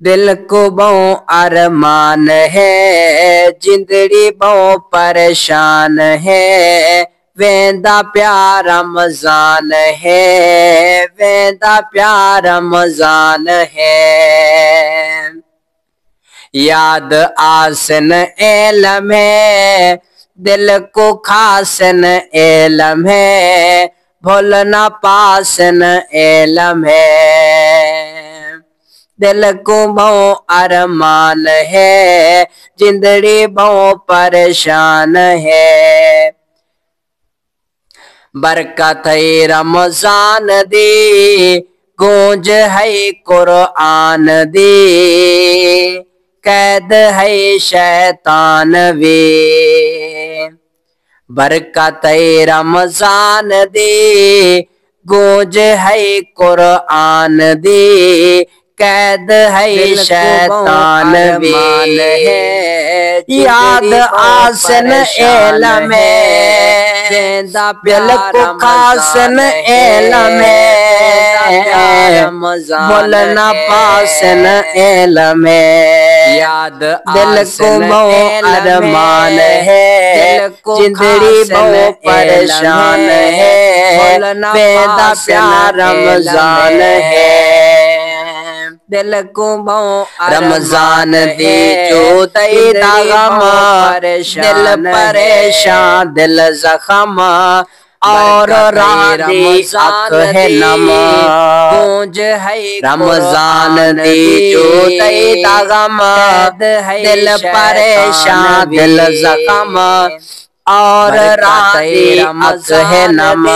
दिल को बहु अरमान है, जिंदड़ी बहु परेशान है। वेंदा प्यार रमजान है, वेंदा प्यार रमजान है। याद आसन एलम है, दिल को खासन एलम है। भूलना पासन एलम है। दिल को बहु अरमान है, जिंदड़ी बहु परेशान है। बरकत है रमजान दी, गूंज है कुरान दी। कैद है शैतान वे, बरकत है रमजान दी, गूंज है कुरान दी। कैद है शैतान वे, याद आसन एलम है, दिल को खासन एलम है। बोलना पासन एलम है। याद दिल को बहु अरमान है, जिंदड़ी बहु परेशान है। वेंदा प्यार रमजान है, दिल को बहु रमजान दी जो तईदा गम। दिल परेशान दिल जख्म, और रानी अक है नम। गूंज है रमजान दी जो तईदा गम। दिल परेशान दिल जख्म, और रानी अक है नम।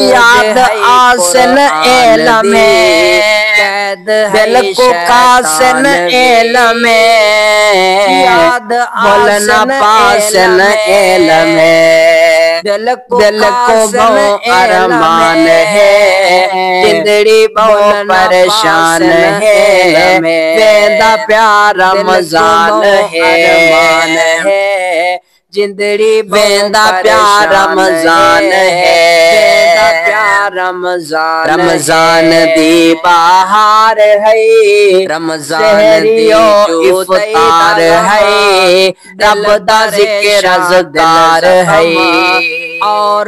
याद आसन एलम है, दिल को कासन एलम है। याद बोलना पासन एलम है, दिल को बहु अरमान है। जिंदड़ी बहु परेशान है, वेंदा प्यार रमजान है। जिंदड़ी वेंदा प्यार रमजान है, प्यार रमजान। रमजान दी बहार है, रमजान दी इफ्तार है। रब दा जिक्र अज़कार है, और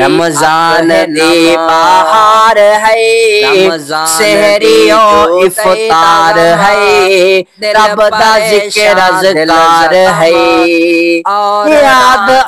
रमजान दी बहार है। सहरियो इफ्तार है, रब दा जिक्र अज़कार है। याद